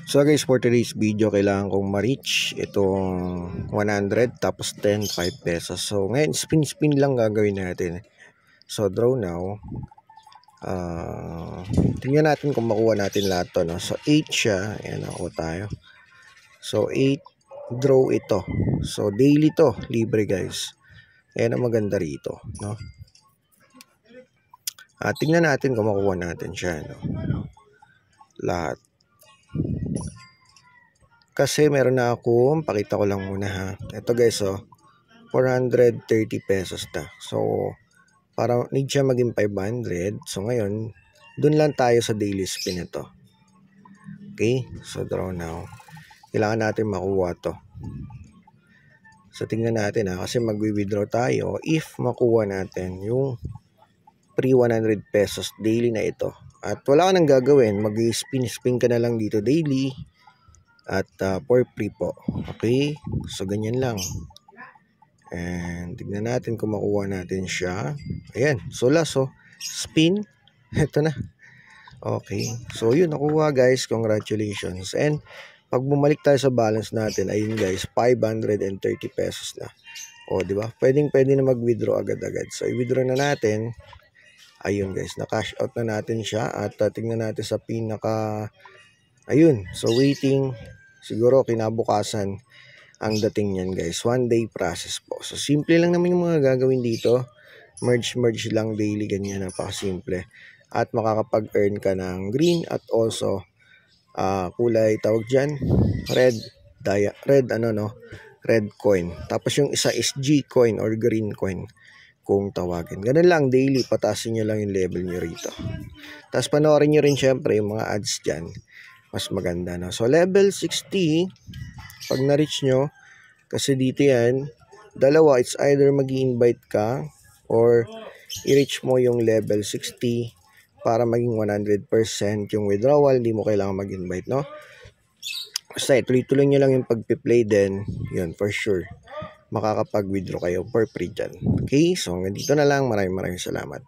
So guys, for today's video, kailangan kong ma-reach itong 100 tapos 10, 5 pesos. So ngayon, spin lang gagawin natin. So draw now. Tingnan natin kung makuha natin lahat to, no? So 8 siya. Ayan, ako tayo. So 8, draw ito. So daily to, libre guys. Ayan ang maganda rito, no? Tingnan natin kung makuha natin siya, no? Lahat. Kasi meron na akong, pakita ko lang muna ha. Ito guys, 430 pesos na. So, para need siya maging 500. So, ngayon, dun lang tayo sa daily spin ito. Okay? So, draw now. Kailangan natin makuha to. So, tingnan natin ha. Kasi magwi-withdraw tayo if makuha natin yung pre 100 pesos daily na ito. At wala ka nang gagawin. Mag-spin ka na lang dito daily. At for free po. Okay? So, ganyan lang. And tignan natin kung makuha natin siya. Ayan. So, last, spin. Ito na. Okay. So, yun. Nakuha, guys. Congratulations. And, pag bumalik tayo sa balance natin, ayun, guys. 530 pesos na. O, di ba? Pwede na mag-withdraw agad-agad. So, i-withdraw na natin. Ayun, guys. Na-cash out na natin siya. At tingnan natin sa pinaka... Ayun. So, waiting. Siguro, kinabukasan ang dating niyan, guys. 1 day process po. So, simple lang naman yung mga gagawin dito. Merge lang daily. Ganyan. Napakasimple. At makakapag-earn ka ng green at also kulay tawag dyan. Red coin. Tapos yung isa is G coin or green coin kung tawagin. Ganun lang, daily, patasin nyo lang yung level nyo rito. Tapos panoorin nyo rin syempre yung mga ads dyan. Mas maganda, no? So, level 60, pag na-reach nyo, kasi dito yan, dalawa, it's either mag-i-invite ka or i-reach mo yung level 60 para maging 100% yung withdrawal. Hindi mo kailangan mag-invite, no? Basta, tuloy-tuloy nyo lang yung pag-play din. Yun, for sure. Makakapag-withdraw kayo for free dyan. Okay? So, hanggang dito na lang. Maraming salamat.